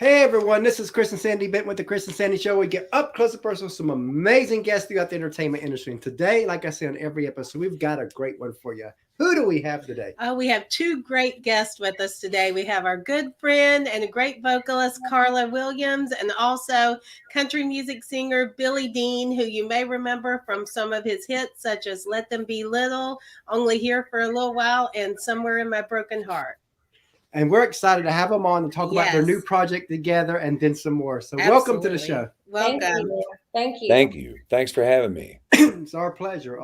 Hey everyone, this is Chris and Sandy Benton with the Chris and Sandy Show. We get up close and personal with some amazing guests throughout the entertainment industry. And today, like I say on every episode, we've got a great one for you. Who do we have today? Oh, we have two great guests with us today. We have our good friend and a great vocalist, Carla Williams, and also country music singer Billy Dean, who you may remember from some of his hits, such as Let Them Be Little, Only Here for a Little While, and Somewhere in My Broken Heart. And we're excited to have them on and talk about their new project together and then some more. So welcome to the show. Welcome. Thank you. Thank you. Thanks for having me. It's our pleasure.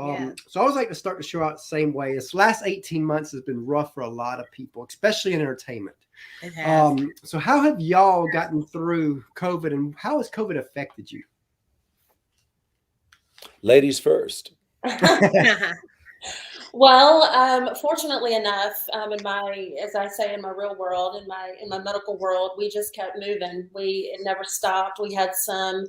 So I always like to start the show out the same way. This last 18 months has been rough for a lot of people, especially in entertainment. It has. So how have y'all gotten through COVID and how has COVID affected you? Ladies first. Well, fortunately enough, as I say, in my real world, in my medical world, we just kept moving. It never stopped. We had some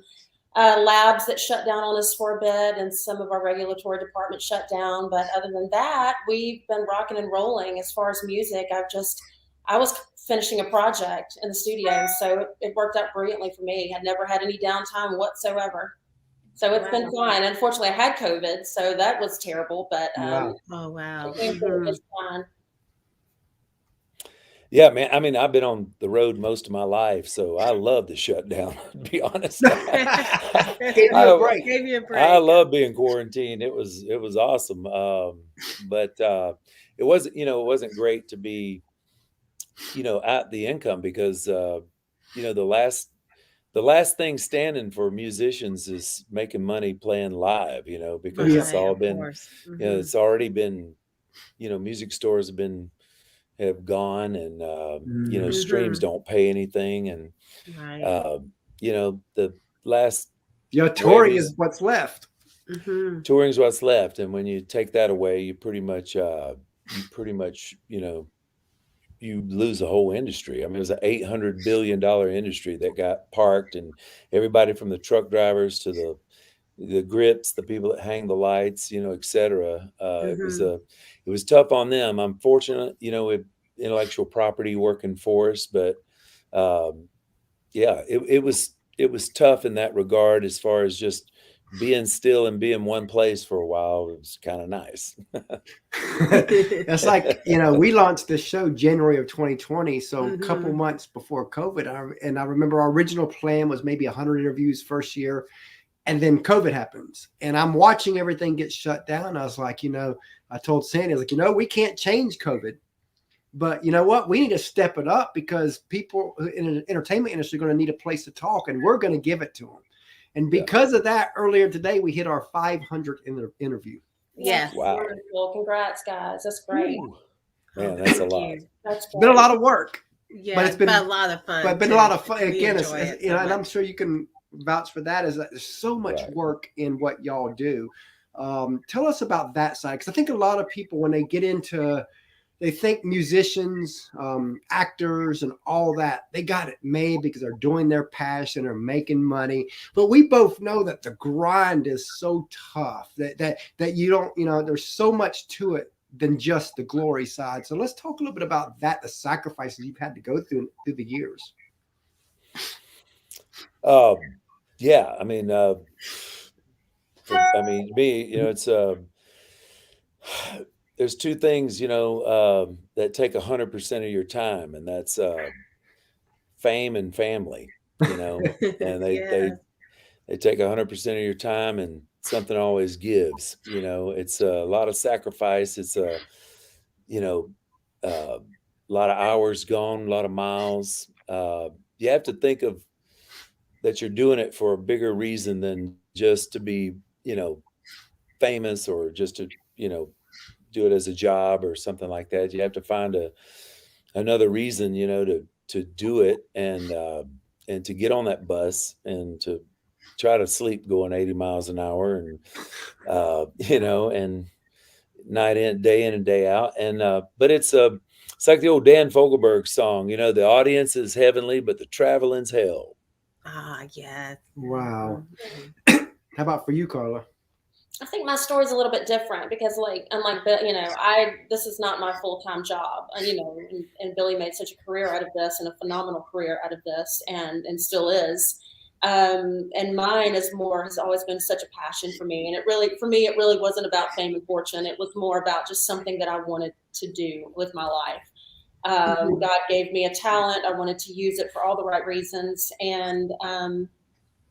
labs that shut down on us for a bit, and some of our regulatory departments shut down. But other than that, we've been rocking and rolling. As far as music, I was finishing a project in the studio, so it worked out brilliantly for me. I never had any downtime whatsoever. So it's been fine. Unfortunately, I had COVID, so that was terrible. But oh wow, it's fine. Yeah, man. I mean, I've been on the road most of my life, so I love the shutdown. To be honest, Gave you a break. Gave you a break. I love being quarantined. It was awesome. But it wasn't great to be, at the income because the last thing standing for musicians is making money playing live, because it's all been, it's already been, music stores have gone and, streams don't pay anything. And, the last. Touring is what's left. Touring is what's left. And when you take that away, you pretty much, you lose the whole industry. I mean, it was an $800 billion industry that got parked, and everybody from the truck drivers to the grips, the people that hang the lights, et cetera. It was tough on them. I'm fortunate, with intellectual property working for us, but it was tough in that regard as far as just being still and being one place for a while. It was kind of nice. That's like, we launched this show January of 2020. So a couple months before COVID. I remember our original plan was maybe 100 interviews first year. And then COVID happens. And I'm watching everything get shut down. I was like, I told Sandy, I was like, we can't change COVID. But you know what? We need to step it up because people in the entertainment industry are going to need a place to talk. And we're going to give it to them. And because of that, earlier today, we hit our 500th interview. Yes. Wow. Wonderful. Congrats, guys. That's great. Ooh. Man, that's a lot. That's It's been a lot of work. Yeah, but it's been a lot of fun. But it's been a lot of fun. Again, and I'm sure you can vouch for that, is that there's so much work in what y'all do. Tell us about that side. Because I think a lot of people, when they get into, they think musicians, actors, and all that, they got it made because they're doing their passion or making money. But we both know that the grind is so tough that you don't, there's so much to it than just the glory side. So let's talk a little bit about that, the sacrifices you've had to go through the years. Yeah, I mean, me, it's there's two things, that take 100% of your time, and that's fame and family, and they take 100% of your time, and something always gives. It's a lot of sacrifice. It's a lot of hours gone, a lot of miles. You have to think of that you're doing it for a bigger reason than just to be, famous or just to, do it as a job or something like that. You have to find another reason, to do it and to get on that bus and to try to sleep going 80 miles an hour and, and day in and day out. And, but it's like the old Dan Fogelberg song, the audience is heavenly, but the traveling's hell. Ah, yes. Wow. How about for you, Carla? I think my story's a little bit different because, like, unlike this is not my full-time job, and Billy made such a career out of this and a phenomenal career out of this, and still is. And mine has always been such a passion for me, and it really wasn't about fame and fortune. It was more about just something that I wanted to do with my life. God gave me a talent. I wanted to use it for all the right reasons, and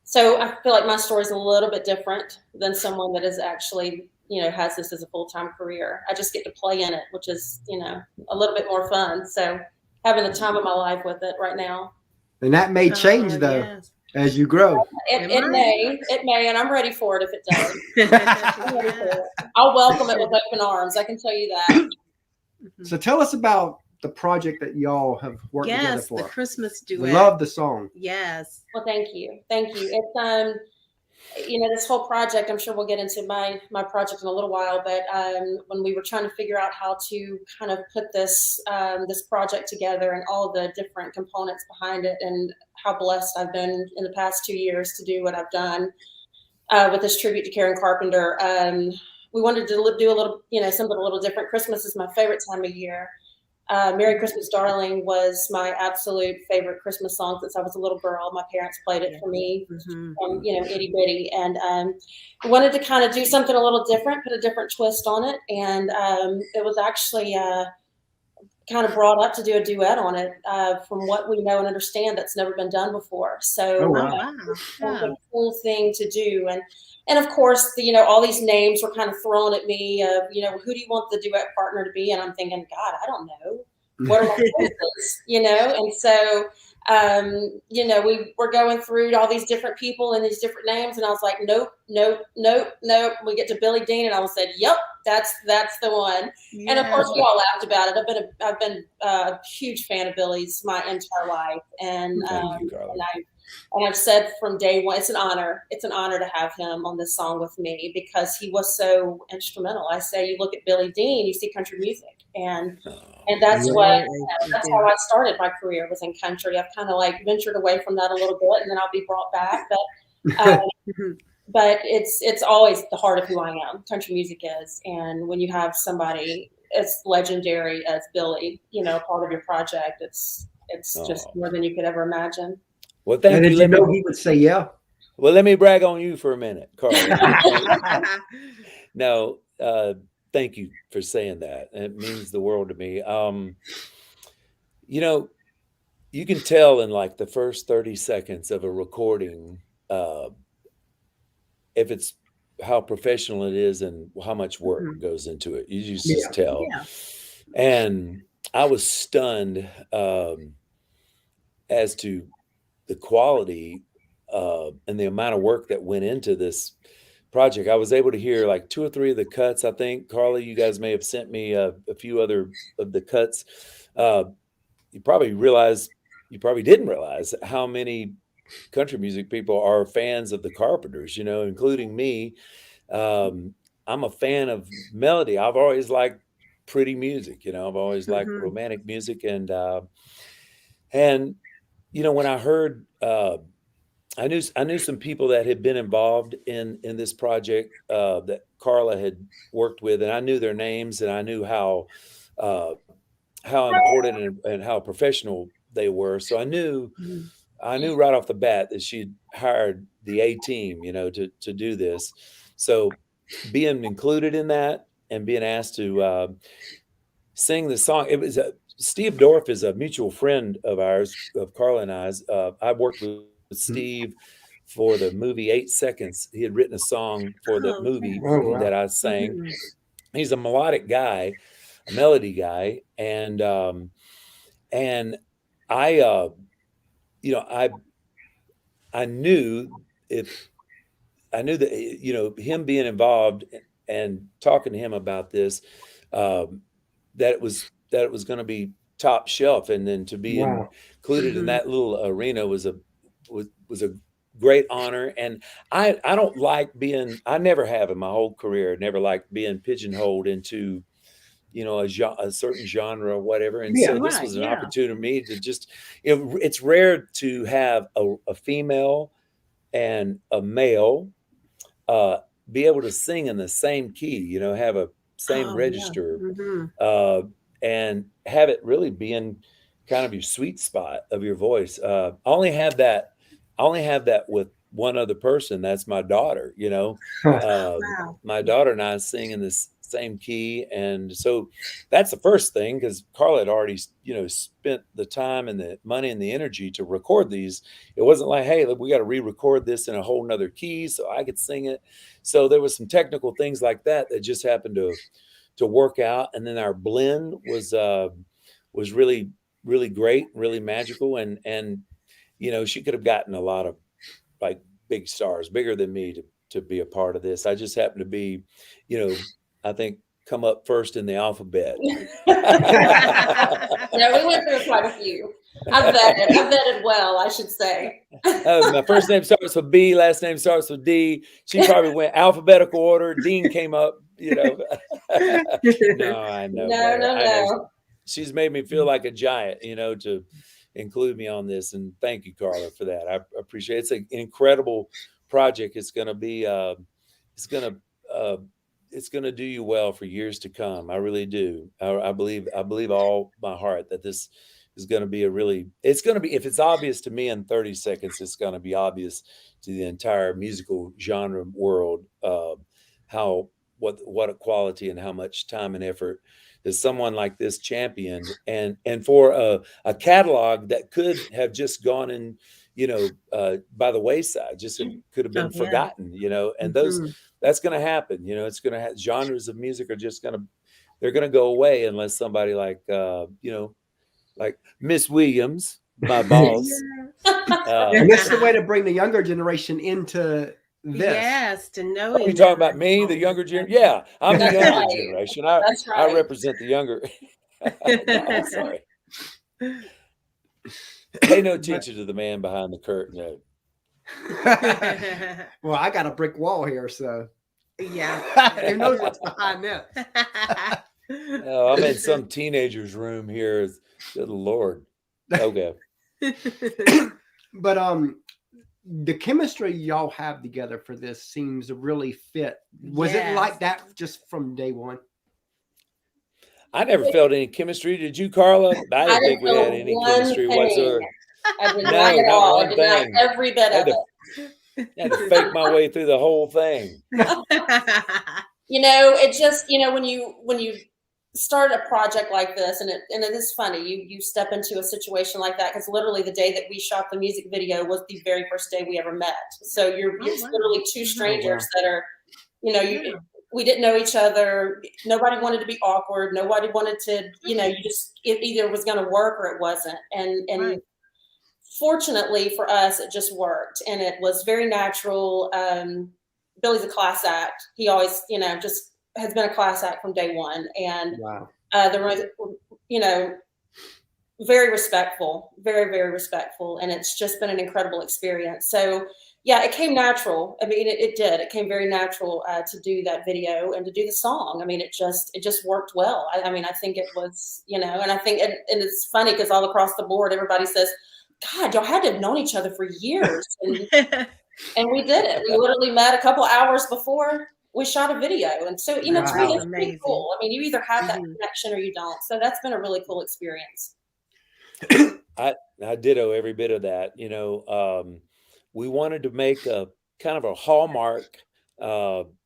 so I feel like my story is a little bit different than someone that is actually, has this as a full-time career. I just get to play in it, which is, a little bit more fun. So having the time of my life with it right now. And that may change though, yes. as you grow. It may, and I'm ready for it if it does. I'm ready for it. I'll welcome it with open arms. I can tell you that. So tell us about the project that y'all have worked together for. Yes, the Christmas duet. We love the song. Yes. Well, thank you. It's this whole project. I'm sure we'll get into my project in a little while, but when we were trying to figure out how to kind of put this project together and all of the different components behind it, and how blessed I've been in the past 2 years to do what I've done with this tribute to Karen Carpenter. We wanted to do a little, something a little different. Christmas is my favorite time of year. Merry Christmas, Darling was my absolute favorite Christmas song since I was a little girl. My parents played it for me from, itty bitty. And I wanted to kind of do something a little different, put a different twist on it. And it was actually kind of brought up to do a duet on it. From what we know and understand, that's never been done before. So it was a cool thing to do. And of course, all these names were kind of thrown at me. Who do you want the duet partner to be? And I'm thinking, God, I don't know. What are my choices? And so, we were going through all these different people and these different names, and I was like, nope. We get to Billy Dean, and I said, yep, that's the one. Yeah. And of course, we all laughed about it. I've been a huge fan of Billy's my entire life, and I've said from day one, it's an honor. It's an honor to have him on this song with me because he was so instrumental. I say, you look at Billy Dean, you see country music, and that's that's how I started my career, was in country. I've kind of like ventured away from that a little bit, and then I'll be brought back. But it's always the heart of who I am. Country music is, and when you have somebody as legendary as Billy, part of your project, it's just more than you could ever imagine. Well, thank you. He would say, yeah. Well, let me brag on you for a minute, Carla. No, thank you for saying that. It means the world to me. You can tell in like the first 30 seconds of a recording, if it's how professional it is and how much work goes into it. You just tell. Yeah. And I was stunned as to the quality and the amount of work that went into this project. I was able to hear like 2 or 3 of the cuts. I think, Carla, you guys may have sent me a few other of the cuts. You probably didn't realize how many country music people are fans of the Carpenters, including me. I'm a fan of melody. I've always liked pretty music, I've always liked romantic music. And when I heard, I knew some people that had been involved in this project that Carla had worked with, and I knew their names, and I knew how important and how professional they were. So I knew right off the bat that she'd hired the A team, to do this. So being included in that and being asked to sing the song, it was Steve Dorff is a mutual friend of ours, of Carla and I's. I worked with Steve for the movie 8 Seconds. He had written a song for the movie that I sang. He's a melodic guy, a melody guy. And I knew that, him being involved and talking to him about this, that it was going to be top shelf, and then to be included in that little arena was a great honor. And I don't like I never have in my whole career, never liked being pigeonholed into, a certain genre or whatever. And so this was an opportunity to just, it's rare to have a female and a male be able to sing in the same key, you know, have a same Oh, yeah. register, Mhm. and have it really be in kind of your sweet spot of your voice. I only have that. I only have that with one other person. That's my daughter. You know, Wow. my daughter and I sing in this same key, and so that's the first thing, because Carla had already, you know, spent the time and the money and the energy to record these. It wasn't like, hey, look, we got to re-record this in a whole nother key so I could sing it. So there was some technical things like that that just happened to work out, and then our blend was really really great, really magical, and you know, she could have gotten a lot of like big stars, bigger than me, to be a part of this. I just happened to be, you know, I think come up first in the alphabet. No, we went through quite a few. I vetted well, I should say. My first name starts with B, last name starts with D. She probably went alphabetical order. Dean came up, you know. No, I know. No, better. no, I know. no. She's made me feel like a giant, you know, to include me on this. And thank you, Carla, for that. I appreciate it. It's an incredible project. It's going to be, it's going to do you well for years to come. I really do. I believe all my heart that this is going to be it's going to be, if it's obvious to me in 30 seconds, it's going to be obvious to the entire musical genre world, what a quality and how much time and effort that someone like this championed, and for a catalog that could have just gone in, you know, by the wayside, just could have been forgotten, you know, and that's going to happen. You know, it's going to have, genres of music are just they're going to go away unless somebody like, you know, like Miss Williams, my boss. And this is the way to bring the younger generation into this. Yes, to know. Are you talking about me, the younger generation? Yeah, I'm the younger generation. That's right. I represent the younger. No, sorry. Pay no attention to the man behind the curtain. Well, I got a brick wall here, so Yeah. who knows what's behind that? Oh, I'm in some teenager's room here. Good Lord. Okay. But the chemistry y'all have together for this seems to really fit. Was it like that just from day one? I never felt any chemistry. Did you, Carla? I didn't think we had any chemistry whatsoever. I did not at all. I did not every bit of it. I had to fake my way through the whole thing. You know, it just, you know, when you start a project like this, and it is funny, you step into a situation like that, because literally the day that we shot the music video was the very first day we ever met. So you're literally two strangers that are, you know, we didn't know each other. Nobody wanted to be awkward. Nobody wanted to, you know, it either was going to work or it wasn't. And fortunately for us, it just worked, and it was very natural. Billy's a class act. He always, you know, just has been a class act from day one. And you know, very respectful, very, very respectful. And it's just been an incredible experience. So yeah, it came natural. I mean, it did. It came very natural to do that video and to do the song. I mean, it just worked well. I mean, I think it was, you know, and I think, and it's funny because all across the board, everybody says, God, y'all had to have known each other for years. And we did it. We literally met a couple hours before we shot a video. And so, you know, it's really cool. I mean, you either have that connection or you don't. So that's been a really cool experience. I ditto every bit of that. You know, we wanted to make a kind of a Hallmark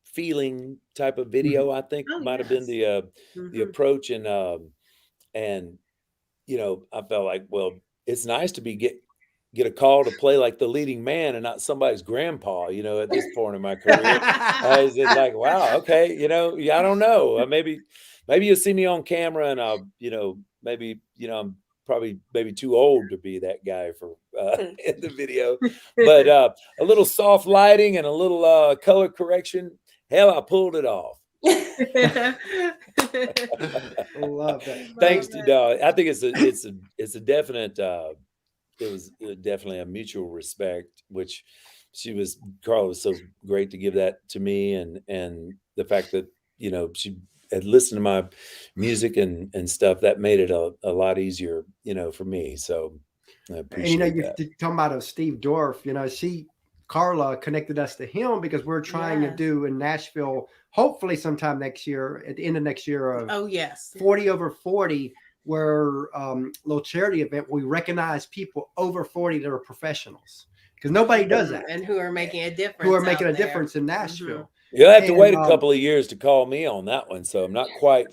feeling type of video. I think might have been the approach, and you know, I felt like, well, it's nice to get a call to play like the leading man and not somebody's grandpa, you know, at this point in my career. It's like, wow, okay, you know, I don't know. Maybe you'll see me on camera and I'll, you know, maybe, you know, I'm probably maybe too old to be that guy for in the video. But a little soft lighting and a little color correction, hell, I pulled it off. Love that. Thanks to Dog. I think it's a definite it was definitely a mutual respect, which Carla was so great to give that to me, and the fact that, you know, she had listened to my music and stuff, that made it a lot easier, you know, for me. So I appreciate and, you know, that. you're talking about Steve Dorff, you know, she Carla connected us to him because we're trying to do in Nashville, hopefully sometime next year, at the end of next year, Oh, yes. 40 over 40, where little charity event, we recognize people over 40 that are professionals, because nobody does that. And who are making a difference. Who are making a difference in Nashville. You'll have to wait a couple of years to call me on that one. So I'm not quite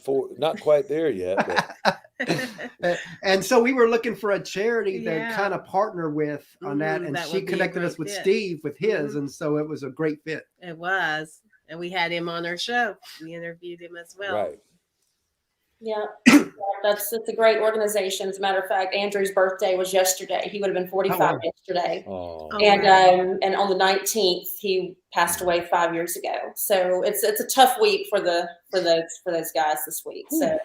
there yet. But. And so we were looking for a charity to kind of partner with on that. And she connected us with Steve with his. And so it was a great fit. It was. And we had him on our show. We interviewed him as well. Right. Yeah, it's a great organization. As a matter of fact, Andrew's birthday was yesterday. He would have been 45 yesterday. Oh. And on the 19th, he passed away 5 years ago. So it's a tough week for those guys this week. So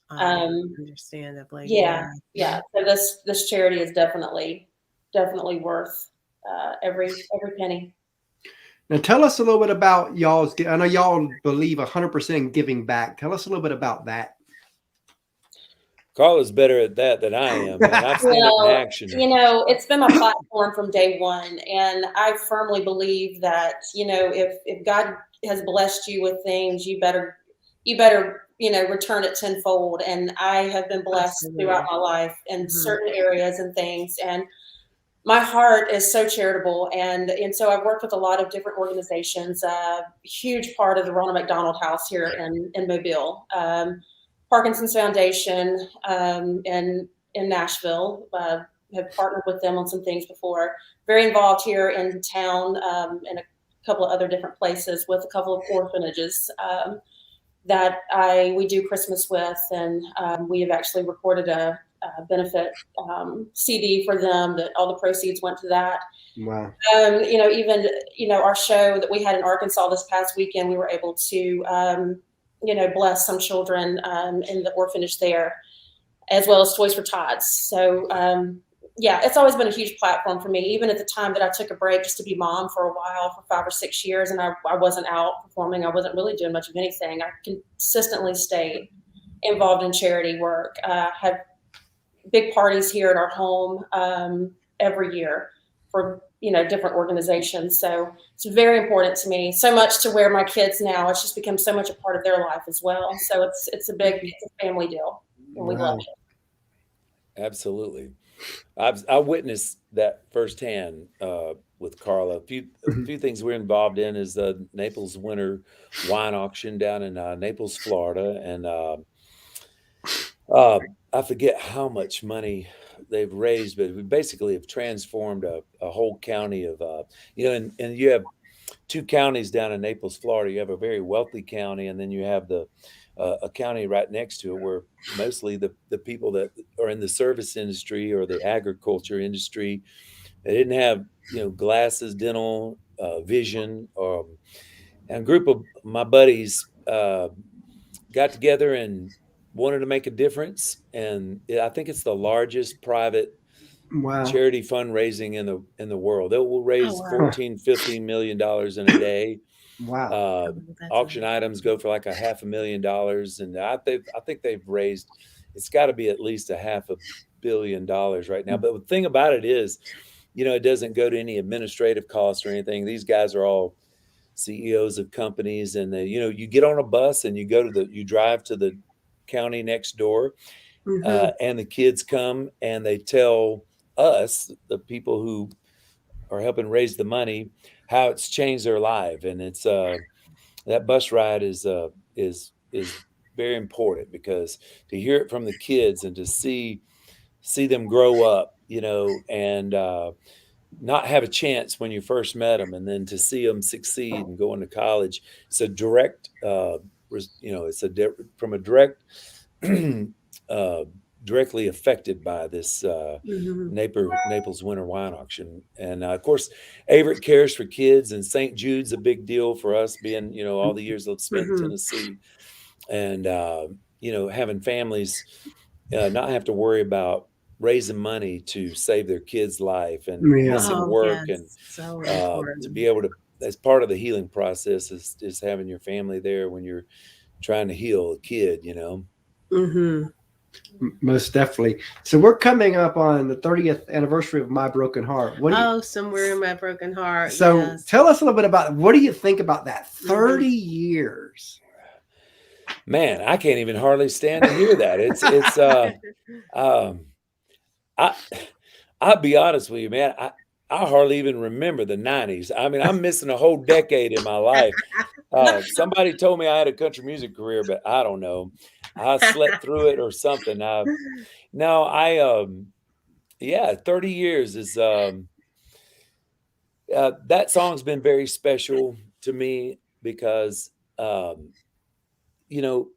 understandably. Yeah. So this charity is definitely worth every penny. Now, tell us a little bit about y'all's. I know y'all believe 100% in giving back. Tell us a little bit about that. Carla's better at that than I am. And I've seen it in action. It's been my platform from day one. And I firmly believe that, if God has blessed you with things, you better, return it tenfold. And I have been blessed throughout my life in certain areas and things. And my heart is so charitable. And so I've worked with a lot of different organizations, a huge part of the Ronald McDonald House here in Mobile, Parkinson's Foundation in Nashville. Have partnered with them on some things before. Very involved here in town and a couple of other different places with a couple of orphanages that we do Christmas with. And we have actually recorded a benefit CD for them that all the proceeds went to that. Wow. Even our show that we had in Arkansas this past weekend, we were able to bless some children in the orphanage there, as well as Toys for Tots. So it's always been a huge platform for me. Even at the time that I took a break just to be mom for a while, for 5 or 6 years, and I wasn't out performing, I wasn't really doing much of anything. I consistently stayed involved in charity work. Had big parties here at our home every year for different organizations. So it's very important to me, so much to where my kids now, it's just become so much a part of their life as well. So it's a family deal, and we love it. Absolutely. I witnessed that firsthand with Carla. A few things we're involved in is the Naples Winter Wine Auction down in Naples, Florida. And I forget how much money they've raised, but we basically have transformed a whole county of, and you have 2 counties down in Naples, Florida. You have a very wealthy county, and then you have a county right next to it where mostly the people that are in the service industry or the agriculture industry, they didn't have, glasses, dental, vision. And a group of my buddies got together and wanted to make a difference. And I think it's the largest private charity fundraising in the world. They will raise $14-15 million in a day. Wow. Auction items go for like $500,000. And I think they've raised, it's got to be at least $500 million right now. But the thing about it is, it doesn't go to any administrative costs or anything. These guys are all CEOs of companies, and you get on a bus and you drive to the county next door, and the kids come and they tell us, the people who are helping raise the money, how it's changed their life. And it's that bus ride is very important, because to hear it from the kids and to see them grow up, and not have a chance when you first met them, and then to see them succeed and go into college. It's a direct, directly affected by this Naples Winter Wine Auction. And of course, Averett Cares for Kids and St. Jude's a big deal for us, being, all the years I've spent in Tennessee, and, having families not have to worry about raising money to save their kid's life and missing work. And so to be able to, as part of the healing process, is having your family there when you're trying to heal a kid, Most definitely. So we're coming up on the 30th anniversary of My Broken Heart. What do you, Somewhere in My Broken Heart. so yes. tell us a little bit about, what do you think about that? 30 years. Man, I can't even hardly stand to hear that. I'll be honest with you, man. I hardly even remember the 90s. I mean, I'm missing a whole decade in my life. Somebody told me I had a country music career, but I don't know. I slept through it or something. Yeah, 30 years is, that song's been very special to me because, you know,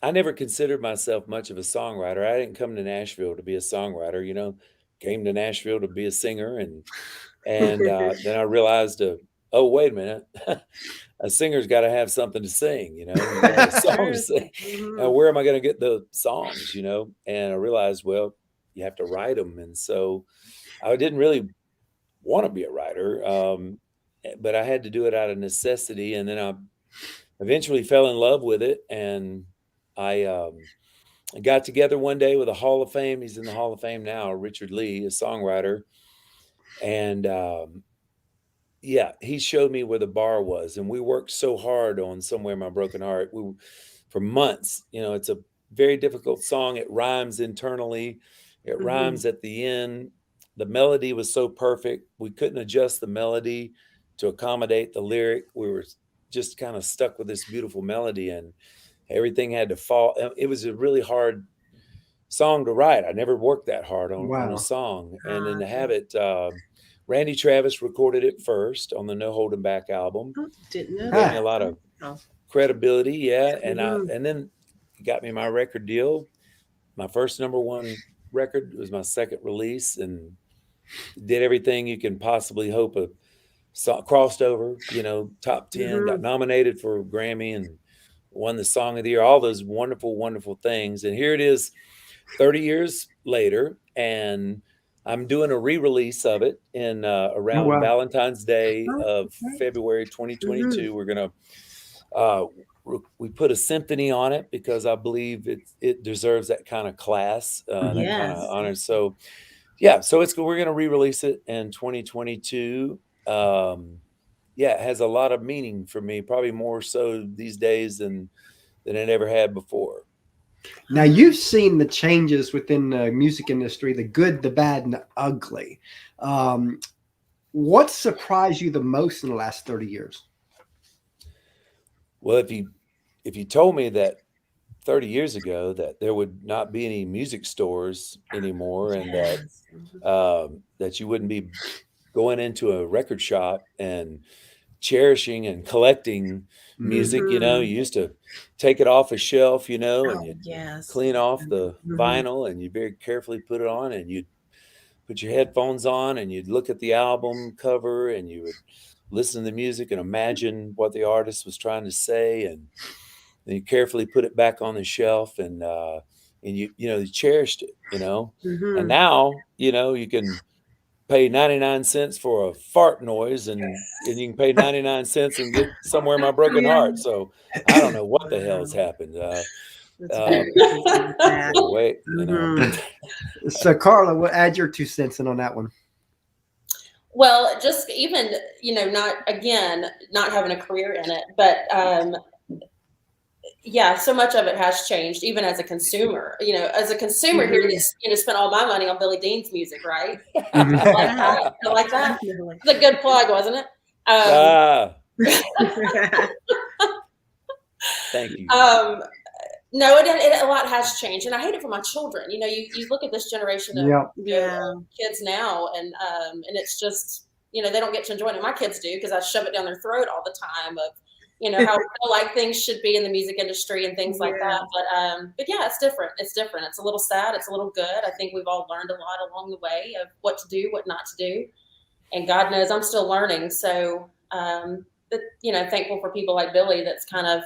I never considered myself much of a songwriter. I didn't come to Nashville to be a songwriter, came to Nashville to be a singer. And then I realized, oh, wait a minute, a singer's got to have something to sing, you gotta have a song to sing. Now, where am I going to get the songs, And I realized, well, you have to write them. And so I didn't really want to be a writer, but I had to do it out of necessity. And then I eventually fell in love with it. And I got together one day with a Hall of Fame. He's in the Hall of Fame now, Richard Lee, a songwriter. And yeah, he showed me where the bar was. And we worked so hard on Somewhere in My Broken Heart for months. It's a very difficult song. It rhymes internally. It rhymes at the end. The melody was so perfect. We couldn't adjust the melody to accommodate the lyric. We were just kind of stuck with this beautiful melody, and everything had to fall. It was a really hard song to write. I never worked that hard on a song. And then to have it, Randy Travis recorded it first on the No Holding Back album. Didn't know Gave that. me a lot of credibility. Yeah. And then he got me my record deal. My first #1 record was my second release, and did everything you can possibly hope of. Crossed over, top 10, got nominated for a Grammy and won the Song of the Year, all those wonderful, wonderful things. And here it is 30 years later, and I'm doing a re-release of it in around Valentine's Day of February 2022. We're going to, we put a symphony on it because I believe it deserves that kind of class, that kind of honor. So yeah, so we're going to re-release it in 2022. It has a lot of meaning for me, probably more so these days than it ever had before. Now, you've seen the changes within the music industry, the good, the bad, and the ugly. What surprised you the most in the last 30 years? Well, if you told me that 30 years ago that there would not be any music stores anymore, and that you wouldn't be going into a record shop and cherishing and collecting music, you used to take it off a shelf, and you'd clean off the vinyl, and you very carefully put it on, and you'd put your headphones on, and you'd look at the album cover, and you would listen to the music and imagine what the artist was trying to say, and then you carefully put it back on the shelf, and you cherished it, and now, you can pay 99 cents for a fart noise, and you can pay 99 cents and get Somewhere in My Broken Heart. So I don't know what the hell's happened. So Carla, we'll add your 2 cents in on that one. Well, just even, not having a career in it, but yeah, so much of it has changed, even as a consumer. As a consumer, here it is, spent all my money on Billy Dean's music, right? I like that. It's a good plug, wasn't it? Thank you. No, a lot has changed, and I hate it for my children. You look at this generation of kids now, and it's just, they don't get to enjoy it. My kids do, because I shove it down their throat all the time of, how I feel like things should be in the music industry and things like that. But yeah, it's different. It's different. It's a little sad. It's a little good. I think we've all learned a lot along the way of what to do, what not to do. And God knows I'm still learning. So, thankful for people like Billy that's kind of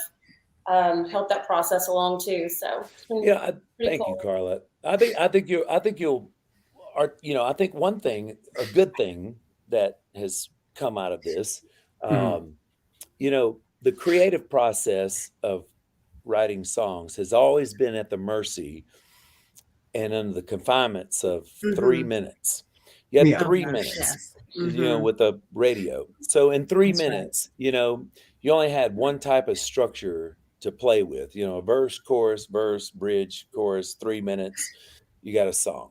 helped that process along too. So yeah, thank you, Carla. I think one thing, a good thing that has come out of this, the creative process of writing songs has always been at the mercy and under the confinements of 3 minutes. You had Yeah. 3 Oh, minutes, yes. you know, with a radio. So in 3 That's right. minutes, you know, you only had one type of structure to play with, you know, a verse, chorus, bridge, chorus, 3 minutes, you got a song.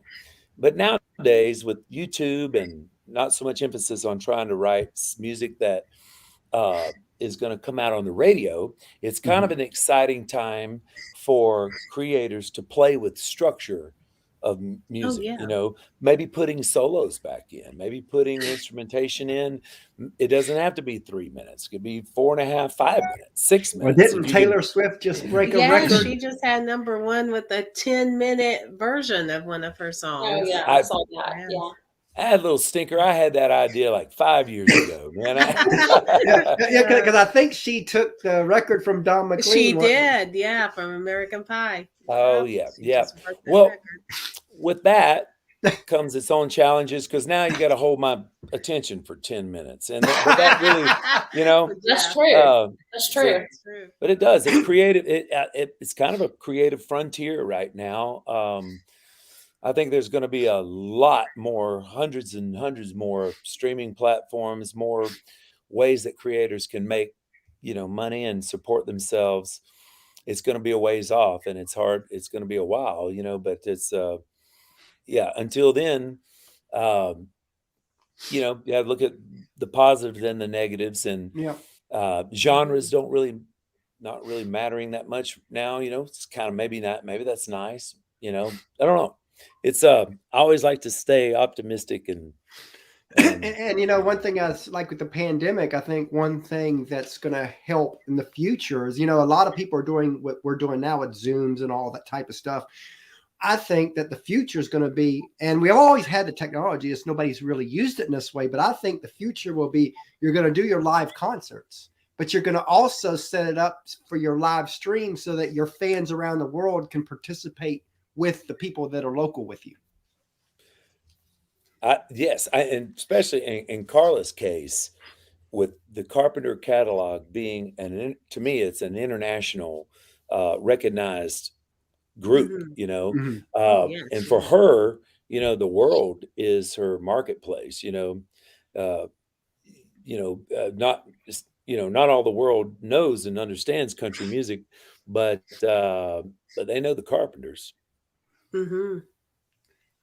But nowadays with YouTube and not so much emphasis on trying to write music that is going to come out on the radio, it's kind of an exciting time for creators to play with structure of music. yeah. You know, maybe putting solos back in, maybe putting instrumentation in. It doesn't have to be 3 minutes. It could be 4.5, 5 minutes, 6 Well, minutes. didn't If you can- Taylor Swift just break a Yeah, record? she just had #1 with a 10-minute version of one of her songs. Oh yeah, I- I saw that. Yeah. Yeah. I had a little stinker. I had that idea like 5 years ago, man. Yeah, because I think she took the record from Don McLean. She wasn't it? did, yeah, from American Pie. Oh, yeah, She yeah. just broke that Well, record. with that comes its own challenges because now you got to hold my attention for 10 minutes. And but that really, you know, That's Yeah, true. That's so- true. that's true. but it does. It's creative. It's kind of a creative frontier right now. I think there's going to be a lot more, hundreds and hundreds more streaming platforms, more ways that creators can make, you know, money and support themselves. It's going to be a ways off, and it's hard. It's going to be a while, you know, but it's, yeah, until then, you know, you have to look at the positives and the negatives, and Yeah. genres don't really, not really mattering that much now, you know. It's kind of maybe that's nice, you know. I don't know. It's I always like to stay optimistic and And you know, one thing I like with the pandemic, I think one thing that's going to help in the future is, you know, a lot of people are doing what we're doing now with Zooms and all that type of stuff. I think that the future is going to be, and we always had the technology, just nobody's really used it in this way. But I think the future will be, you're going to do your live concerts, but you're going to also set it up for your live stream so that your fans around the world can participate with the people that are local with you. yes, and especially in Carla's case, with the Carpenter catalog being to me, it's an international recognized group, you know, Mhm. Yes. and for her, you know, the world is her marketplace, you know, not just, you know, not all the world knows and understands country music, but they know the Carpenters.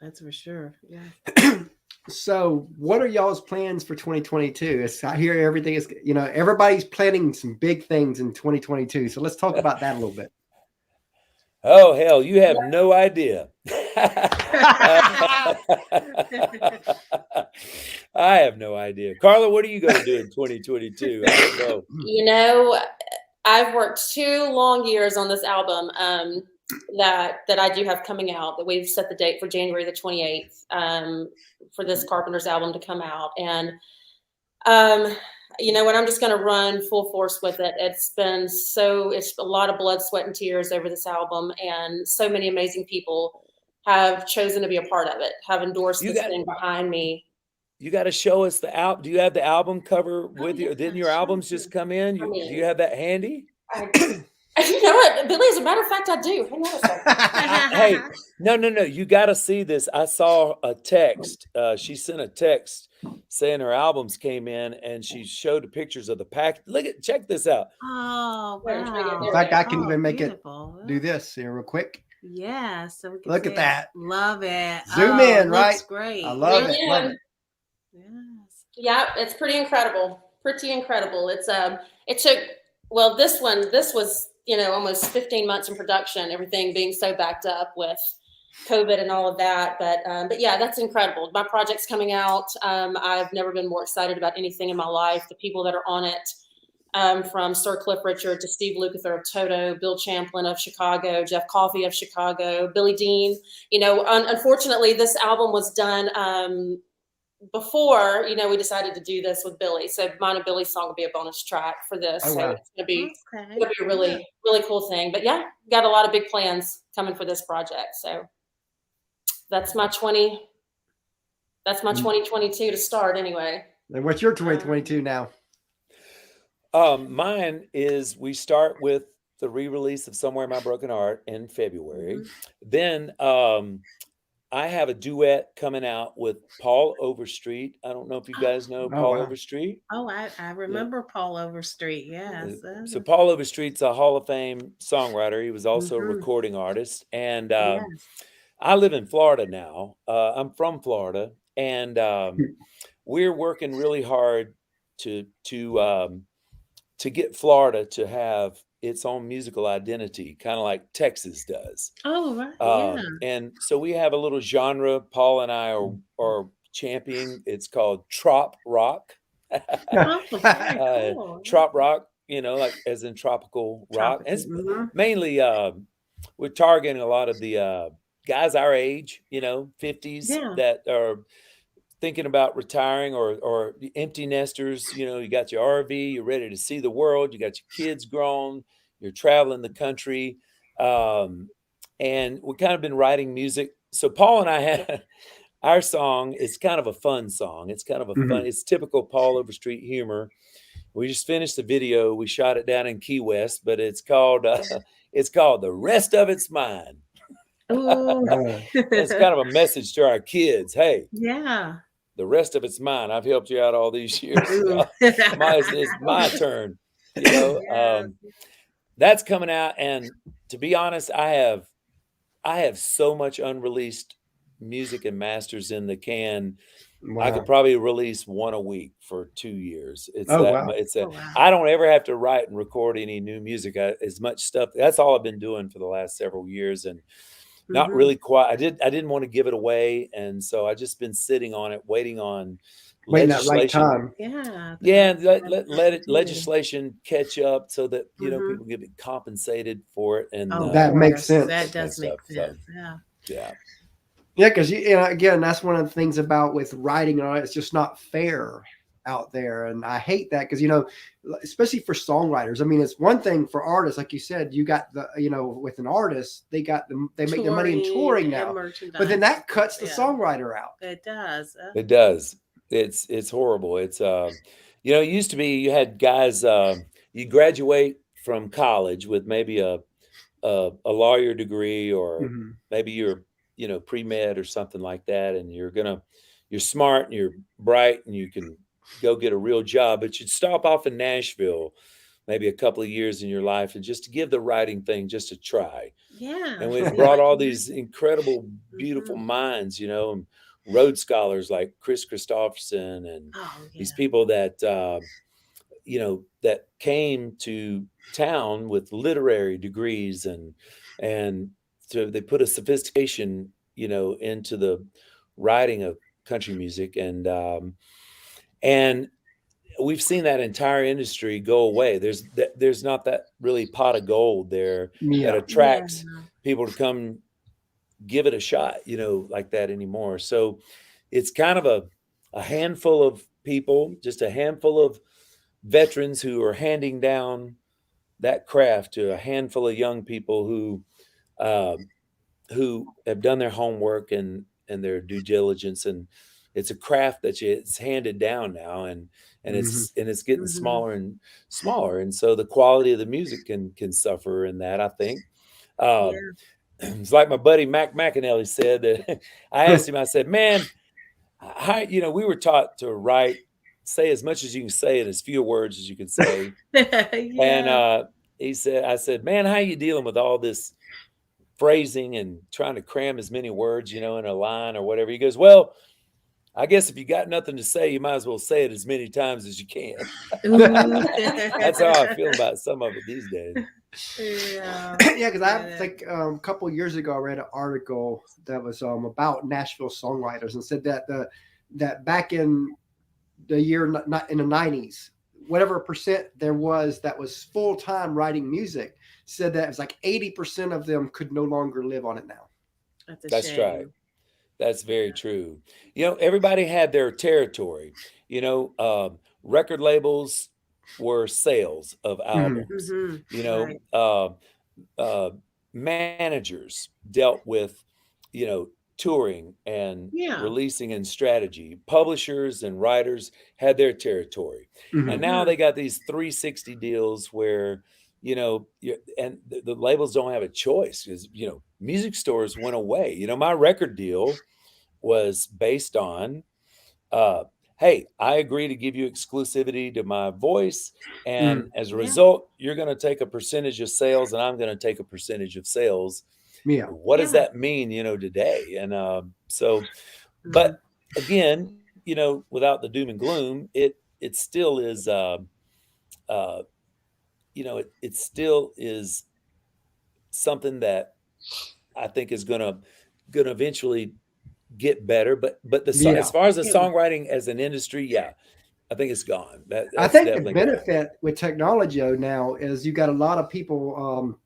That's for sure. Yeah. So what are y'all's plans for 2022? I hear everything is, you know, everybody's planning some big things in 2022. So let's talk about that a little bit. Oh, hell, you have no idea. I have no idea. Carla, what are you going to do in 2022? I don't know. You know, I've worked 2 long years on this album that I do have coming out, that we've set the date for January the 28th for this Carpenter's album to come out. And, you know what, I'm just going to run full force with it. It's a lot of blood, sweat, and tears over this album. And so many amazing people have chosen to be a part of it, have endorsed this thing behind me. You got to show us the album. Do you have the album cover with you? Didn't your albums just come in? Do you have that handy? You know what, Billy, as a matter of fact, I do. Hang on a second. Hey, no. You got to see this. I saw a text. She sent a text saying her albums came in, and she showed the pictures of the pack. Check this out. Oh, There, try to get wow. there. In fact, I can even make Beautiful. it do this here real quick. Yeah, so we can Look at see it. that. Love it. Zoom Oh, in, it right? looks great. I love it. Yeah. Love it. Yes. Yeah, it's pretty incredible. Pretty incredible. It's it took, well, this was, you know, almost 15 months in production, everything being so backed up with COVID and all of that. But yeah, that's incredible. My project's coming out. I've never been more excited about anything in my life. The people that are on it, from Sir Cliff Richard to Steve Lukather of Toto, Bill Champlin of Chicago, Jeff Coffey of Chicago, Billy Dean. You know, unfortunately, this album was done before, you know, we decided to do this with Billy. So mine and Billy's song will be a bonus track for this. Oh, So wow. it's gonna be Okay. a really, really cool thing. But yeah, got a lot of big plans coming for this project. So that's my 2022 to start anyway. And what's your 2022 now? Mine is we start with the re-release of Somewhere in My Broken Heart in February. Mm-hmm. Then I have a duet coming out with Paul Overstreet. I don't know if you guys know Paul wow. Overstreet. Oh, I remember Paul Overstreet. Yes. So Paul Overstreet's a Hall of Fame songwriter. He was also a Mhm. recording artist. And Yes. I live in Florida now. I'm from Florida, and we're working really hard to get Florida to have its own musical identity, kind of like Texas does. Oh, right. Yeah. And so we have a little genre Paul and I are championing. It's called trop rock. Oh, very cool. Trop rock, like as in tropical rock. And it's mainly we're targeting a lot of the guys our age, 50s that are thinking about retiring, or empty nesters. You got your RV, you're ready to see the world, you got your kids grown, you're traveling the country, and we've kind of been writing music. So Paul and I had our song is kind of a fun song. It's kind of a fun, it's typical Paul Overstreet humor. We just finished the video. We shot it down in Key West, but it's called The Rest of It's Mine. It's kind of a message to our kids. Hey, yeah, the rest of it's mine. I've helped you out all these years. It's my turn. That's coming out. And to be honest, I have so much unreleased music and masters in the can. Wow. I could probably release one a week for 2 years. I don't ever have to write and record any new music. As much stuff. That's all I've been doing for the last several years, and not really quite. I didn't want to give it away, and so I just been sitting on it, waiting on legislation. Let legislation catch up so that people get compensated for it, and that makes sense. That does make sense. Yeah, because again, that's one of the things about with writing on it. It's just not fair out there, and I hate that because especially for songwriters. I mean, it's one thing for artists, like you said. You got the with an artist, they make their money in touring now, but then that cuts the songwriter out. It does. It does. It's horrible. It's it used to be you had guys. You graduate from college with maybe a lawyer degree, or maybe you're pre-med or something like that, and you're smart and you're bright and you can go get a real job, but you'd stop off in Nashville maybe a couple of years in your life and just to give the writing thing just a try. Yeah. And we've brought all these incredible, beautiful minds, and Rhodes Scholars like Chris Christopherson and these people that, that came to town with literary degrees and so they put a sophistication, into the writing of country music. And we've seen that entire industry go away. There's not that really pot of gold there that attracts people to come give it a shot, like that anymore. So it's kind of a handful of people, just a handful of veterans who are handing down that craft to a handful of young people who have done their homework and their due diligence, and it's a craft that it's handed down now, and it's getting smaller and smaller, and so the quality of the music can suffer in that, I think. It's like my buddy Mac McAnally said that I asked him, I said, man, we were taught to say as much as you can say in as few words as you can say. And I said, man, how are you dealing with all this phrasing and trying to cram as many words, in a line or whatever? He goes, well, I guess if you got nothing to say, you might as well say it as many times as you can. That's how I feel about some of it these days. Because I think a couple of years ago I read an article that was about Nashville songwriters, and said that that back in the year not in the 90s, whatever percent there was that was full-time writing music, said that it was like 80% of them could no longer live on it now. That's shame. Right. That's very true. Everybody had their territory. Record labels were sales of albums. Managers dealt with, touring and releasing and strategy. Publishers and writers had their territory. And now they got these 360 deals where and the labels don't have a choice because, music stores went away. My record deal was based on, hey, I agree to give you exclusivity to my voice. And as a result, you're going to take a percentage of sales and I'm going to take a percentage of sales. Yeah. What does that mean, today? And but again, without the doom and gloom, it still is, it still is something that I think is going to eventually get better. But as far as the songwriting as an industry, I think it's gone. I think the benefit with technology now is you got a lot of people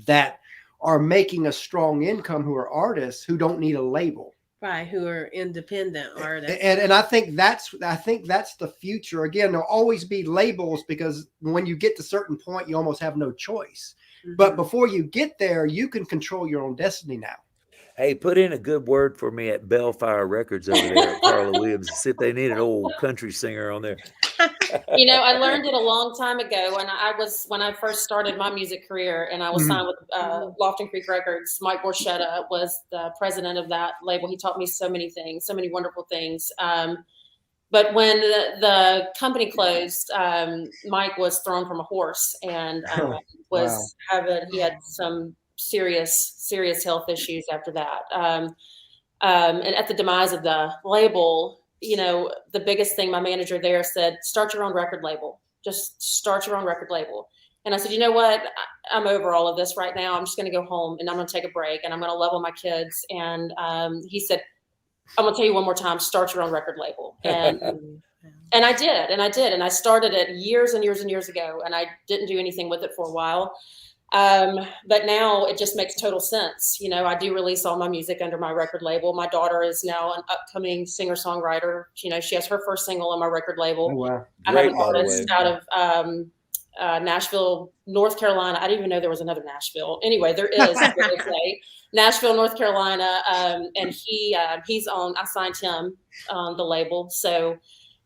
that are making a strong income who are artists who don't need a label. Right, who are independent artists. And I think that's the future. Again, there'll always be labels because when you get to a certain point, you almost have no choice. But before you get there, you can control your own destiny now. Hey, put in a good word for me at Bellfire Records over there at Carla Williams. See if they need an old country singer on there. I learned it a long time ago when I first started my music career, and I was signed with Lofton Creek Records. Mike Borchetta was the president of that label. He taught me so many things, so many wonderful things. But when the company closed, Mike was thrown from a horse and he had some serious health issues after that. And at the demise of the label, the biggest thing my manager there said, start your own record label. Just start your own record label. And I said, you know what? I'm over all of this right now. I'm just going to go home and I'm going to take a break and I'm going to love on my kids. And he said, I'm going to tell you one more time, start your own record label. And and I did. And I started it years and years and years ago. And I didn't do anything with it for a while. But now it just makes total sense. I do release all my music under my record label. My daughter is now an upcoming singer-songwriter. She has her first single on my record label. Oh, wow. I have an artist out of Nashville, North Carolina. I didn't even know there was another Nashville. Anyway, there is. Nashville, North Carolina. And he's on, I signed him on the label. So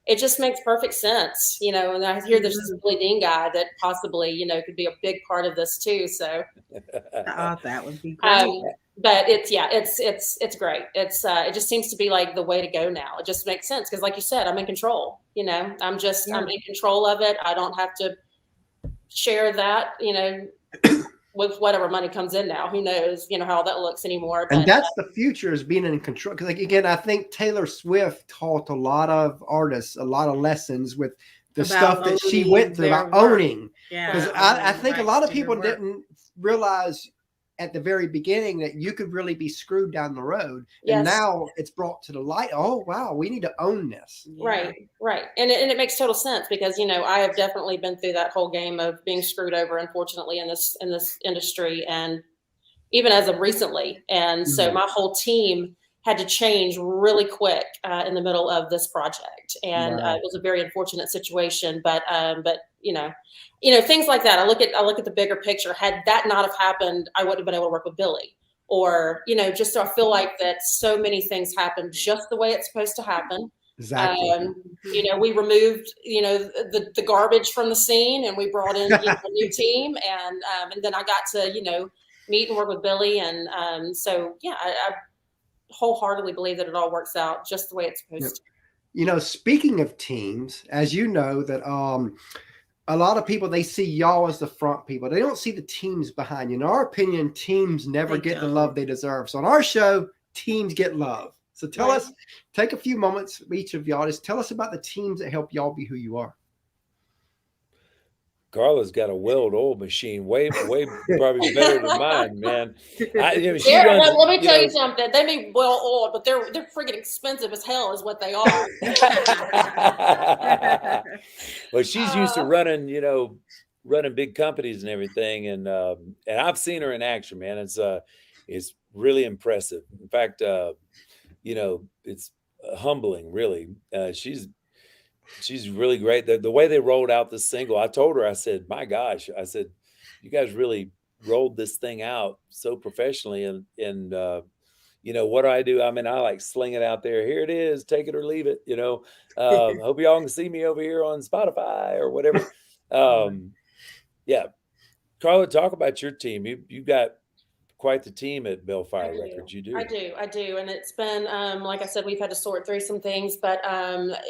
it just makes perfect sense, and I hear there's this Billy Dean guy that possibly, could be a big part of this too. So that would be great. But it's great. It just seems to be like the way to go now. It just makes sense because, like you said, I'm in control. I'm in control of it. I don't have to share that, with whatever money comes in now. Who knows, how that looks anymore. And that's the future, is being in control. Because again, I think Taylor Swift taught a lot of artists a lot of lessons with the stuff that she went through about owning. Because I think a lot of people didn't realize at the very beginning that you could really be screwed down the road. Yes. And now it's brought to the light. Oh, wow, we need to own this. Right. And it makes total sense because, I have definitely been through that whole game of being screwed over, unfortunately, in this industry, and even as of recently. And so my whole team had to change really quick in the middle of this project. And it was a very unfortunate situation, but things like that. I look at the bigger picture. Had that not have happened, I wouldn't have been able to work with Billy. Or, just so I feel like that so many things happen just the way it's supposed to happen. Exactly. We removed, the garbage from the scene, and we brought in a new team, and then I got to, meet and work with Billy, and I wholeheartedly believe that it all works out just the way it's supposed to. Speaking of teams, as you know, that a lot of people, they see y'all as the front people. They don't see the teams behind you. In our opinion, teams never get the love they deserve. So on our show, teams get love. So tell us, take a few moments, each of y'all, just tell us about the teams that help y'all be who you are. Carla's got a well-oiled machine, way probably better than mine, man. Let me tell you something. They may be well-oiled, but they're freaking expensive as hell, is what they are. Well, she's used to running big companies and everything, and I've seen her in action, man. It's really impressive. In fact, it's humbling, really. She's really great. The way they rolled out this single, I told her, I said, my gosh, I said, you guys really rolled this thing out so professionally. And what do? I mean, I like sling it out there. Here it is, take it or leave it. Hope y'all can see me over here on Spotify or whatever. Carla, talk about your team. You got quite the team at Bellfire Records. You do. I do. And it's been, like I said, we've had to sort through some things, but,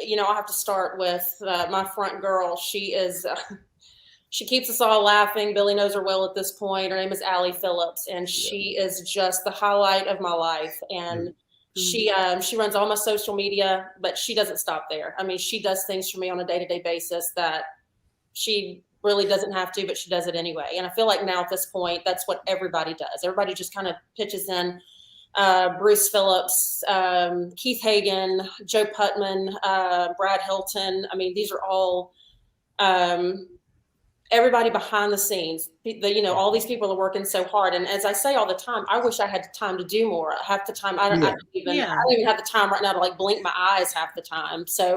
you know, I'll have to start with my front girl. She is, she keeps us all laughing. Billy knows her well at this point. Her name is Allie Phillips, and she is just the highlight of my life. And she runs all my social media, but she doesn't stop there. I mean, she does things for me on a day-to-day basis that she really doesn't have to, but she does it anyway. And I feel like now at this point, that's what everybody does. Everybody just kind of pitches in. Bruce Phillips, Keith Hagan, Joe Putman, Brad Hilton. I mean, these are all everybody behind the scenes. You know, all these people are working so hard. And as I say all the time, I wish I had time to do more. Half the time, I don't even have the time right now to like blink my eyes half the time. So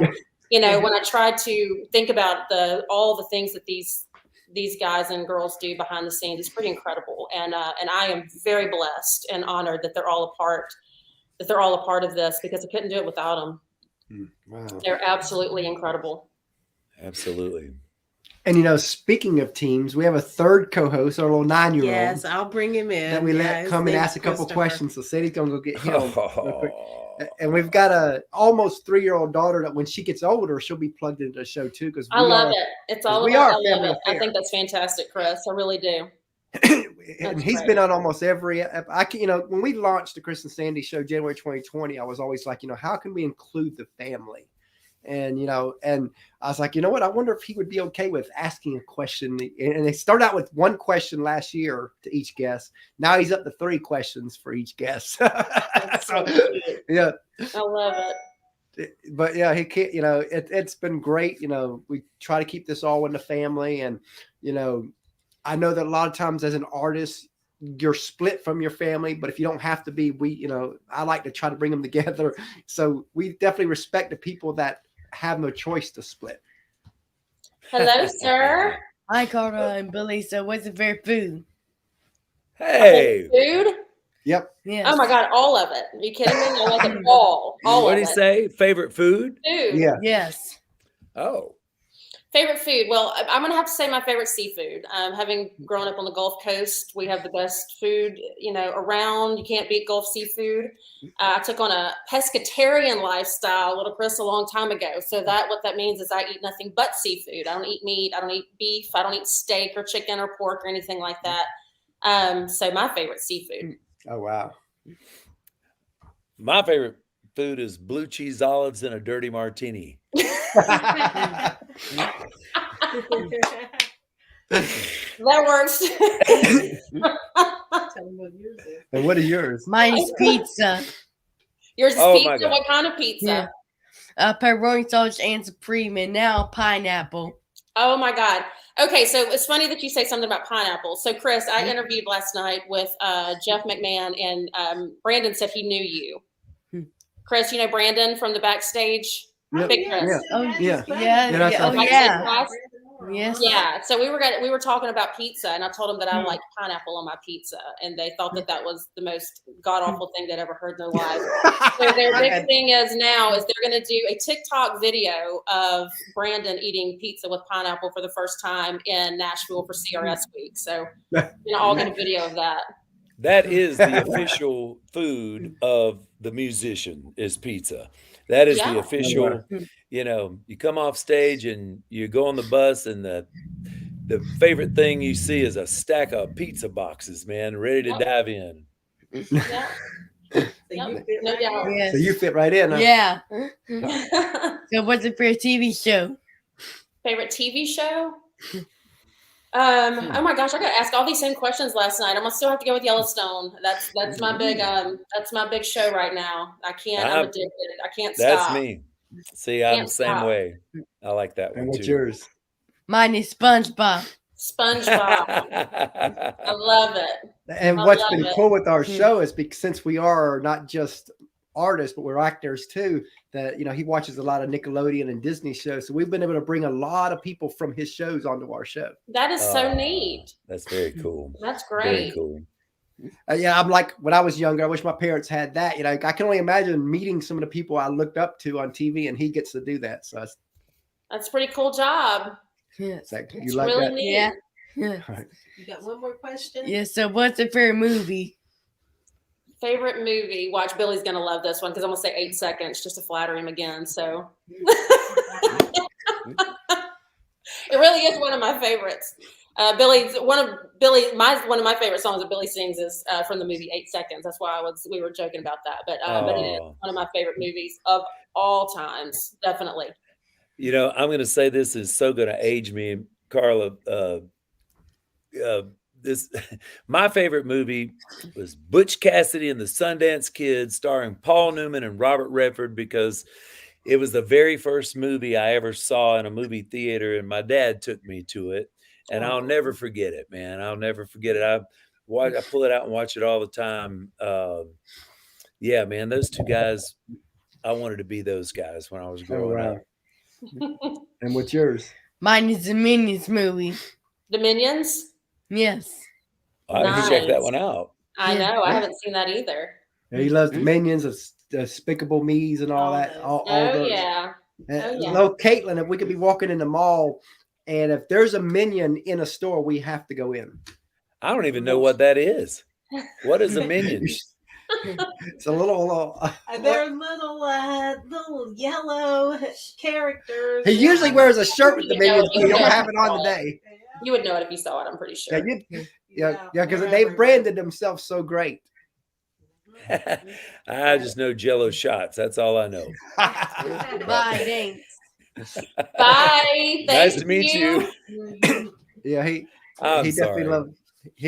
you know, when I try to think about all the things that these guys and girls do behind the scenes, it's pretty incredible. And I am very blessed and honored that they're all a part of this, because I couldn't do it without them. Wow. They're absolutely incredible. Absolutely. And, you know, speaking of teams, we have a third co-host, our little 9-year-old. Yes, I'll bring him in. That we let come and ask a couple questions. So Sadie's going to go get him real quick. And we've got a almost 3-year-old daughter that when she gets older, she'll be plugged into the show too. Because I love it. It's all about, I love it. I think that's fantastic, Chris. I really do. And he's been on almost every, you know, when we launched the Chris and Sandy show, January 2020, I was always like, you know, how can we include the family? And, you know, and I was like, you know what, I wonder if he would be okay with asking a question. And they started out with 1 question last year to each guest. Now he's up to 3 questions for each guest. So, yeah. I love it. But yeah, he can't, you know, it's been great. You know, we try to keep this all in the family. And, you know, I know that a lot of times as an artist, you're split from your family, but if you don't have to be, you know, I like to try to bring them together. So we definitely respect the people that have no choice to split. Hello, sir. Hi, Carla and Billy. So what's your favorite food? Hey. Food? Yep. Yes. Oh my God, all of it. Are you kidding me? I like it all. What of did he say? Favorite food? Food. Yeah. Yes. Oh. Favorite food? Well, I'm going to have to say my favorite seafood. Having grown up on the Gulf Coast, we have the best food, you know, around. You can't beat Gulf seafood. I took on a pescatarian lifestyle, little Chris, a long time ago. So what that means is I eat nothing but seafood. I don't eat meat. I don't eat beef. I don't eat steak or chicken or pork or anything like that. So my favorite seafood. Oh, wow. My favorite food is blue cheese olives and a dirty martini. That works. And what are yours? Mine is pizza. Yours is Oh, my pizza. God. What kind of pizza? Yeah. Pepperoni sausage and supreme, and now pineapple. Oh my God. Okay, so it's funny that you say something about pineapple. So Chris, I interviewed last night with Jeff McMahon, and Brandon said he knew you. Chris, you know Brandon from the backstage? Yep. Big Chris. Yeah. Oh Yeah. yeah. Yeah, that's Oh right. yeah. Class? Yes. Yeah. So we were talking about pizza, and I told them that I like pineapple on my pizza, and they thought that was the most god awful thing they'd ever heard in their life. So their big thing is they're going to do a TikTok video of Brandon eating pizza with pineapple for the first time in Nashville for CRS week. So I'll get a video of that. That is the official food of the musician is pizza. That is the official, you know, you come off stage and you go on the bus and the favorite thing you see is a stack of pizza boxes, man, ready to dive in. Yeah. No doubt. Yes. So you fit right in. Huh? Yeah. So what's your favorite TV show? Favorite TV show? Oh my gosh, I got asked all these same questions last night. I'm gonna still have to go with Yellowstone. That's my big show right now. I'm addicted. I can't stop. That's me. See, I'm the same way. I like that one And what's too. yours? Mine is SpongeBob. SpongeBob. I love it. And I what's love been it. cool with our show is because since we are not just artists, but we're actors too, that, you know, he watches a lot of Nickelodeon and Disney shows. So we've been able to bring a lot of people from his shows onto our show. That is so neat. That's very cool. That's Very great. cool. Yeah, I'm like, when I was younger, I wish my parents had that. You know, I can only imagine meeting some of the people I looked up to on TV, and he gets to do that. So That's a pretty cool job. Yes. it's like, you It's like really that? neat. Yeah. Yeah. You got one more question? Yeah. So, what's your favorite movie? Favorite movie? Watch, Billy's gonna love this one because I'm gonna say 8 Seconds just to flatter him again. So it really is one of my favorites. One of my favorite songs that Billy sings is from the movie 8 Seconds. That's why we were joking about that. But it is one of my favorite movies of all times, definitely. You know, I'm going to say this is so going to age me, Carla. My favorite movie was Butch Cassidy and the Sundance Kid, starring Paul Newman and Robert Redford, because it was the very first movie I ever saw in a movie theater, and my dad took me to it, and I'll never forget it, man. I'll never forget it. I pull it out and watch it all the time. Yeah, man, those two guys, I wanted to be those guys when I was growing up. And what's yours? Mine is the Minions movie. The Minions? Yes. I need to check that one out. I know. I haven't seen that either. Yeah, he loves the Minions of Despicable Me's and all that. All those. Yeah. Little Caitlin, if we could be walking in the mall, and if there's a Minion in a store, we have to go in. I don't even know what that is. What is a Minion? It's a little. They're little yellow characters. He usually wears a shirt with the Minions, but he don't have it on today. You would know it if you saw it, I'm pretty sure. Yeah, because they've branded themselves so great. I just know Jello shots. That's all I know. Bye, thanks. Bye. Nice to meet you. Yeah, he definitely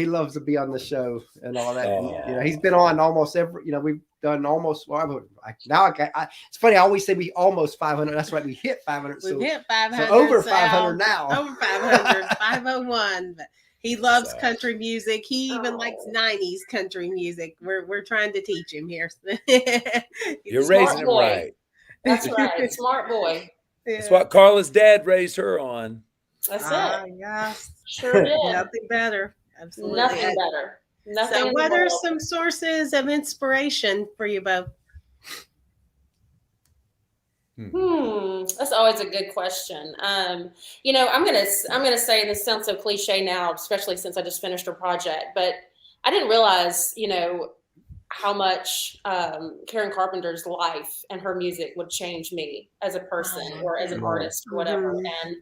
loves to be on the show and all that. Oh. And, he's been on almost every. We've done almost. It's funny. I always say we almost 500. That's right. We hit 500. We've hit 500. So over 500 now. Over 500. 501. But he loves country music. He even likes 90s country music. We're trying to teach him here. You're raising him right. That's right. Smart boy. Yeah. That's what Carla's dad raised her on. That's it. Yes. Sure did. Nothing better. Absolutely. Nothing better. So what are some sources of inspiration for you both? That's always a good question. I'm gonna say this sounds so cliche now, especially since I just finished a project, but I didn't realize, how much Karen Carpenter's life and her music would change me as a person or as an artist or whatever. And,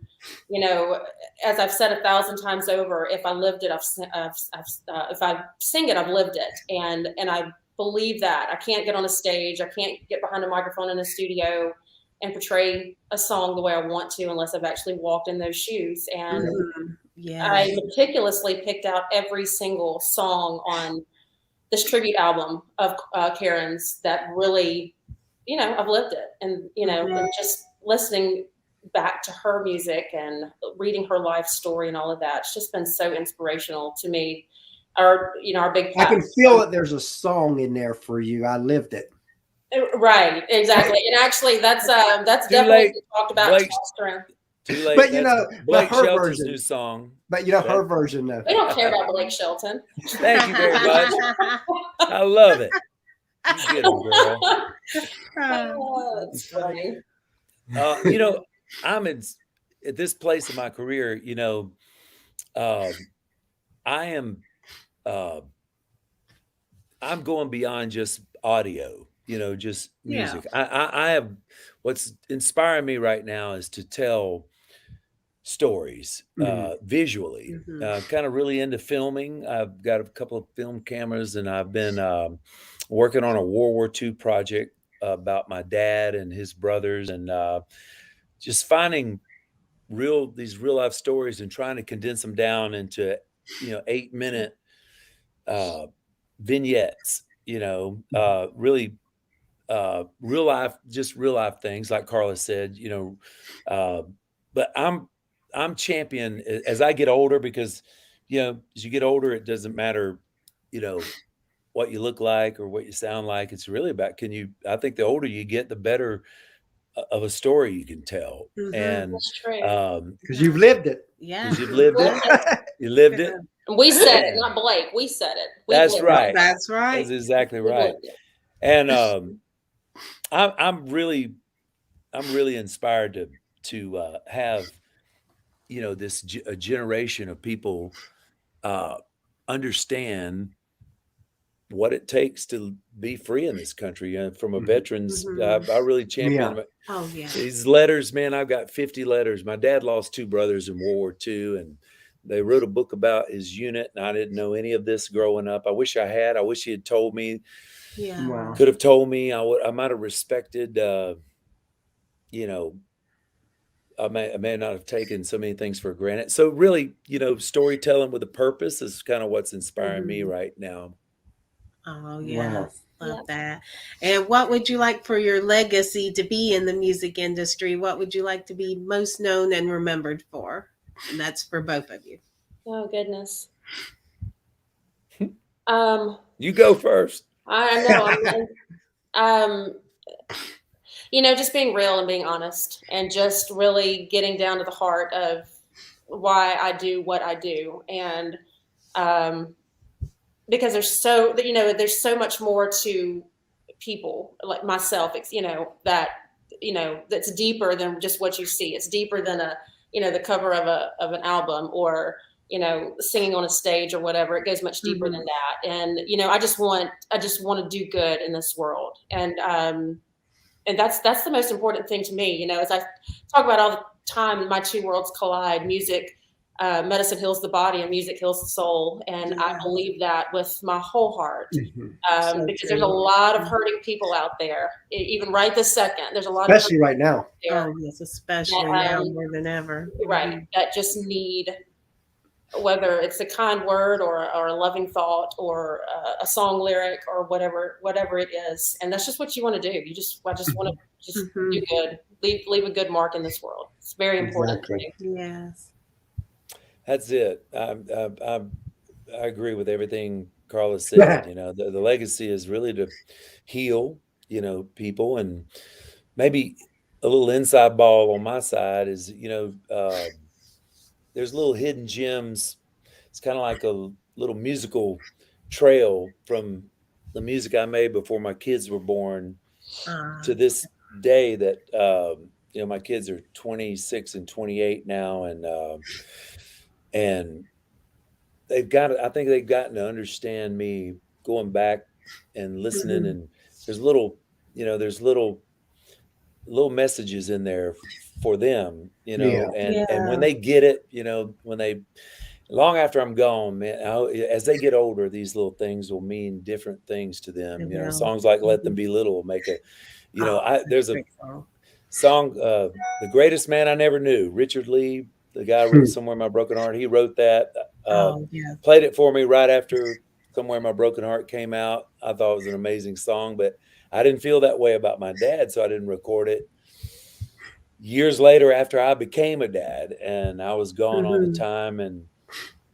as I've said 1,000 times over, if I lived it, if I sing it, I've lived it. And I believe that. I can't get on a stage. I can't get behind a microphone in a studio and portray a song the way I want to unless I've actually walked in those shoes. And I meticulously picked out every single song on this tribute album of Karen's that really, I've lived it. And, and just listening back to her music and reading her life story and all of that, it's just been so inspirational to me. Our big I can feel that there's a song in there for you. I lived it. Right, exactly. And actually that's definitely talked about. Too late. But Blake her Shelton's version. new song. But her version though. We don't care about Blake Shelton. Thank you very much. I love it. You get him, girl. That's funny. I'm at this place in my career. I am. I'm going beyond just audio. Just music. I have what's inspiring me right now is to tell stories visually. Kind of really into filming. I've got a couple of film cameras, and I've been working on a World War II project about my dad and his brothers, and just finding these real life stories and trying to condense them down into 8-minute vignettes. Really. Real life things, like Carla said, but I'm champion as I get older, because, as you get older, it doesn't matter, what you look like or what you sound like. It's really about, I think the older you get, the better of a story you can tell. And that's true. Because you've lived it. Yeah. You've lived it. You lived it. We said it, not Blake. We said it. That's right. That's right. That's exactly right. And I'm really inspired to have you know, a generation of people understand what it takes to be free in this country. From a veterans, I really champion these letters, man. I've got 50 letters. My dad lost 2 brothers in World War II, and they wrote a book about his unit, and I didn't know any of this growing up. I wish I had. I wish he had told me. Yeah. Wow. Could have told me. I might have respected, you know, I may not have taken so many things for granted. So really, you know, storytelling with a purpose is kind of what's inspiring me right now. Oh, yes. Love that. And what would you like for your legacy to be in the music industry? What would you like to be most known and remembered for? And that's for both of you. Oh, goodness. You go first. I know. You know, just being real and being honest, and just really getting down to the heart of why I do what I do. And because there's so much more to people like myself, that's deeper than just what you see. It's deeper than the cover of an album, or, singing on a stage or whatever. It goes much deeper than that. And, I just want to do good in this world. And that's the most important thing to me, as I talk about all the time, my 2 worlds collide. Music, medicine heals the body, and music heals the soul. And I believe that with my whole heart, because there's a lot of hurting people out there, even right this second. There's a lot, especially right now. Oh, yes, especially now more than ever. Right, that just need, whether it's a kind word or a loving thought or a song lyric or whatever it is. And that's just what you want to do. I just want to do good, leave a good mark in this world. It's very important. Exactly. Yes. That's it. I agree with everything Carla said. The legacy is really to heal, people, and maybe a little inside ball on my side is, there's little hidden gems. It's kind of like a little musical trail from the music I made before my kids were born to this day that, my kids are 26 and 28 now. And I think they've gotten to understand me going back and listening. And there's little messages in there for them, and when they get it, long after I'm gone, man, as they get older, these little things will mean different things to them. Songs like "Let Them Be Little" will make there's a song, "The Greatest Man I Never Knew." Richard Lee, the guy who wrote "Somewhere in My Broken Heart," he wrote that. Played it for me right after "Somewhere in My Broken Heart" came out. I thought it was an amazing song, but I didn't feel that way about my dad, so I didn't record it. Years later, after I became a dad and I was gone all the time,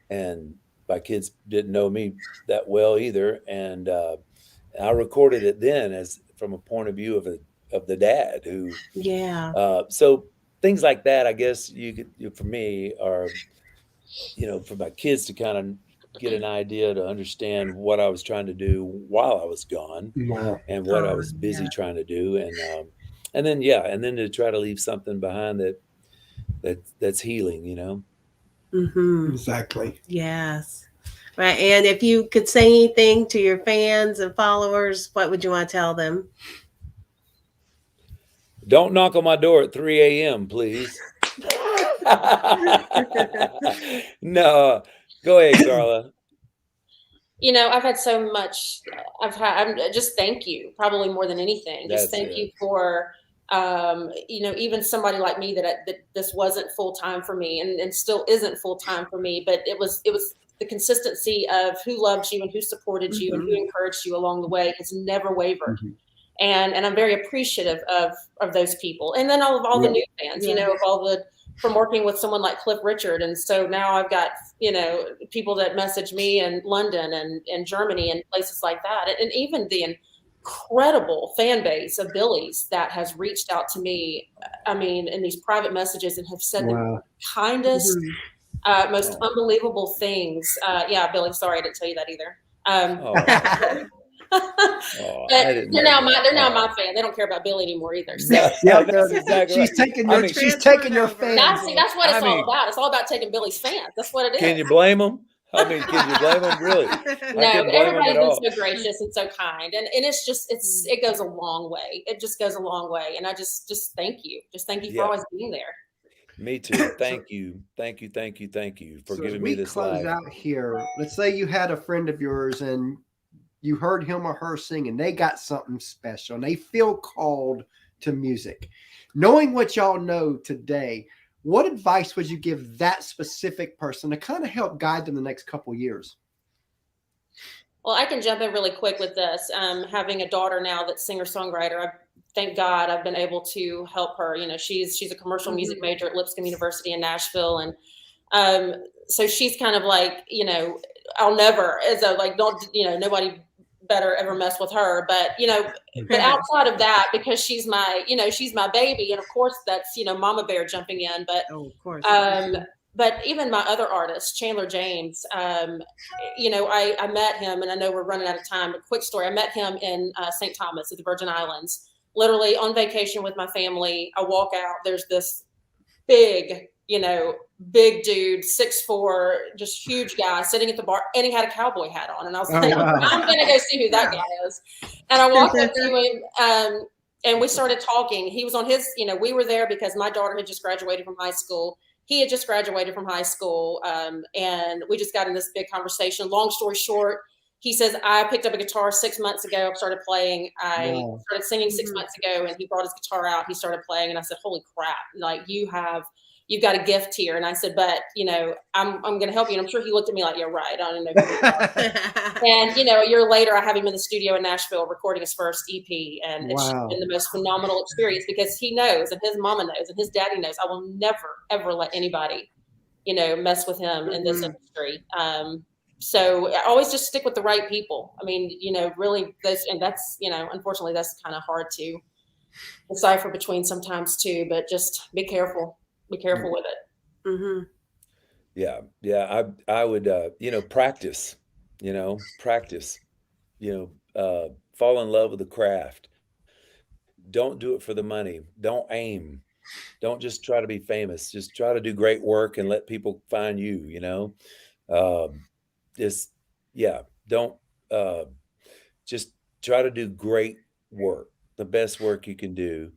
and my kids didn't know me that well either, and I recorded it then as from a point of view of the dad who. So things like that, I guess for me are, for my kids to kind of get an idea, to understand what I was trying to do while I was gone, and what I was busy trying to do, and then to try to leave something behind that's healing, Exactly. Yes. Right. And if you could say anything to your fans and followers, what would you want to tell them? Don't knock on my door at 3 a.m., please. No, go ahead, Carla. I've had so much. I'm just thank you, probably more than anything. Just thank you for, even somebody like me that this wasn't full time for me, and still isn't full time for me. But it was the consistency of who loved you and who supported you and who encouraged you along the way has never wavered. And I'm very appreciative of those people. And then all the new fans, from working with someone like Cliff Richard. And so now I've got, people that message me in London and Germany and places like that. And even the incredible fan base of Billy's that has reached out to me, in these private messages, and have said the kindest, most unbelievable things. Billy, sorry I didn't tell you that either. Oh, But I didn't they're know now that. my fan. They don't care about Billy anymore either. So No, that's exactly she's right. taking I your, mean, she's taking your over. fans. that's what it's I mean- all about. It's all about taking Billy's fans. That's what it is. Can you blame them? I mean, can you blame them? Really? No, I couldn't but blame 'em everybody's at all. been so gracious and so kind, and it's just it goes a long way. It just goes a long way, and I just thank you, for Yeah. always being there. Me too. Thank you for So as giving me we this close life. out here, let's say you had a friend of yours and you heard him or her sing and they got something special and they feel called to music. Knowing what y'all know today, what advice would you give that specific person to kind of help guide them the next couple years? Well, I can jump in really quick with this. Having a daughter now that's singer-songwriter, thank God I've been able to help her. You know, she's a commercial music major at Lipscomb University in Nashville. And so she's kind of like, you know, I'll never, don't, you know, nobody better ever mess with her. But, you know, but outside of that, because she's my baby. And of course that's, you know, Mama Bear jumping in. But, Oh, of course. but even my other artist, Chandler James, you know, I met him, and I know we're running out of time, but quick story. I met him in St. Thomas at the Virgin Islands, literally on vacation with my family. I walk out, there's this big dude, 6'4", just huge guy sitting at the bar, and he had a cowboy hat on. And I was like, wow. I'm going to go see who that guy is. And I walked up to him, and we started talking. He was on his, you know, we were there because my daughter had just graduated from high school. He had just graduated from high school, and we just got in this big conversation. Long story short, he says, I picked up a guitar 6 months ago. I started playing. I started singing 6 months ago, and he brought his guitar out. He started playing, and I said, holy crap, like you've got a gift here. And I said, but, you know, I'm going to help you. And I'm sure he looked at me like, you're right. I don't know who you are. And, you know, a year later, I have him in the studio in Nashville recording his first EP. And it's been the most phenomenal experience because he knows, and his mama knows, and his daddy knows, I will never, ever let anybody, you know, mess with him in this industry. So I always just stick with the right people. I mean, you know, really that's, you know, unfortunately that's kind of hard to decipher between sometimes too, but just be careful. Be careful with it. Mm-hmm. Yeah. I would, you know, practice, fall in love with the craft. Don't do it for the money. Don't aim. Don't just try to be famous. Just try to do great work and let people find you, you know, don't, just try to do great work, the best work you can do,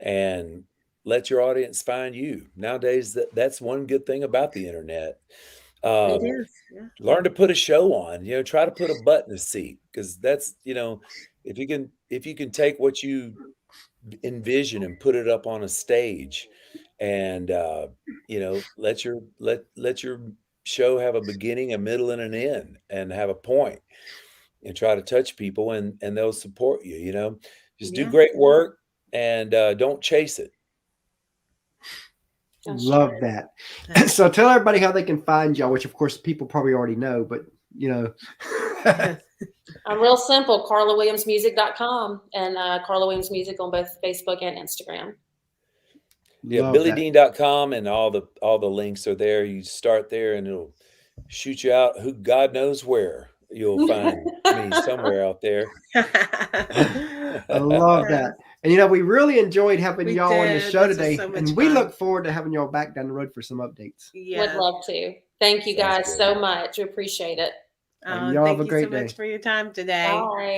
and let your audience find you. Nowadays, that's one good thing about the internet. It is. Yeah. Learn to put a show on, you know, try to put a butt in a seat, because that's, you know, if you can take what you envision and put it up on a stage, and you know, let your show have a beginning, a middle, and an end, and have a point, and try to touch people, and they'll support you, you know. Just do great work, and don't chase it. Love that. So tell everybody how they can find y'all, which of course people probably already know, but you know. I'm real simple, carlawilliamsmusic.com, and Carla Williams Music on both Facebook and Instagram. Yeah, Love BillyDean.com, and all the links are there. You start there and it'll shoot you out who God knows where. You'll find me somewhere out there. I love that. And, you know, we really enjoyed having y'all on the show today. And we look forward to having y'all back down the road for some updates. Would love to. Thank you guys so much. We appreciate it. Y'all have a great day. Thank you so much for your time today. Bye.